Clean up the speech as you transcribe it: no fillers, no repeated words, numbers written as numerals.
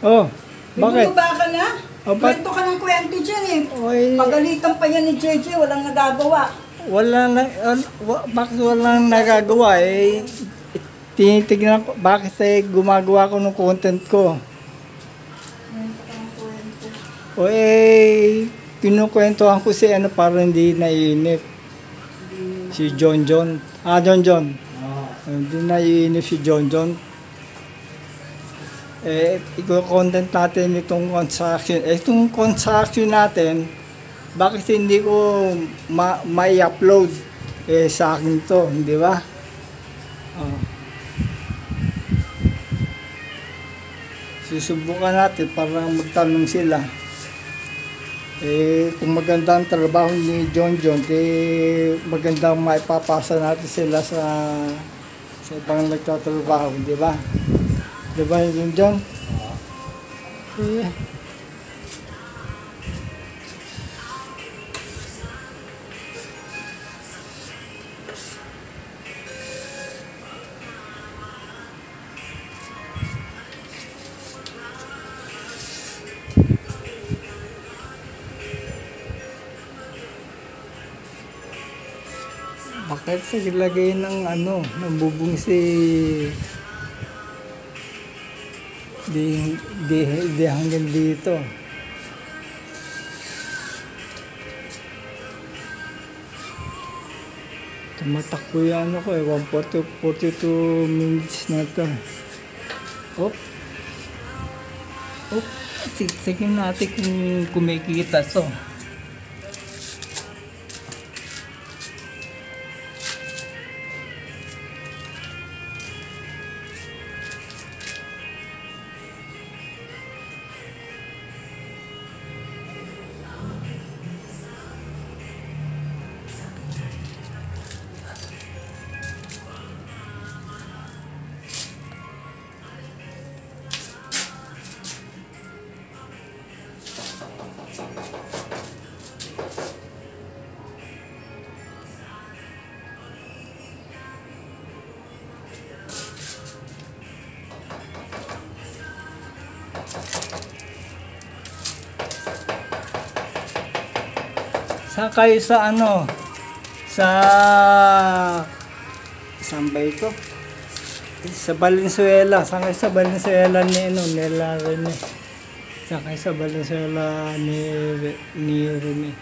Oh, bakit? Binuluba ka na? Oh, Kwento ka ng kwento dyan eh. Oy, Pagalitan pa yan ni JJ, walang nagagawa. bakit walang nagagawa eh? Tinitignan ko, bakit gumagawa ko ng content ko? Kwento ka ng kwento. O kinukwentuhan ko si para hindi naiinip. Si John. John. Hindi naiinip si John. Iko-content natin itong construction. Itong construction natin, bakit hindi ko ma-upload? Sa akin to, hindi ba? Susubukan natin para magtanong sila. Kung maganda ang trabaho ni John, magandang maipapasa natin sila sa ibang nagtatrabaho, di ba? Di ba yun, John? Bakit naglagay ng ng bubong di hanggang dito. Tumatakbo yung 42 minutes na to. Sige natin kung kumikita to. Saan kayo sa saan ba ito? Sa Valenzuela. Saan kayo sa Valenzuela nila Rene? Saan kayo sa Valenzuela ni Rene?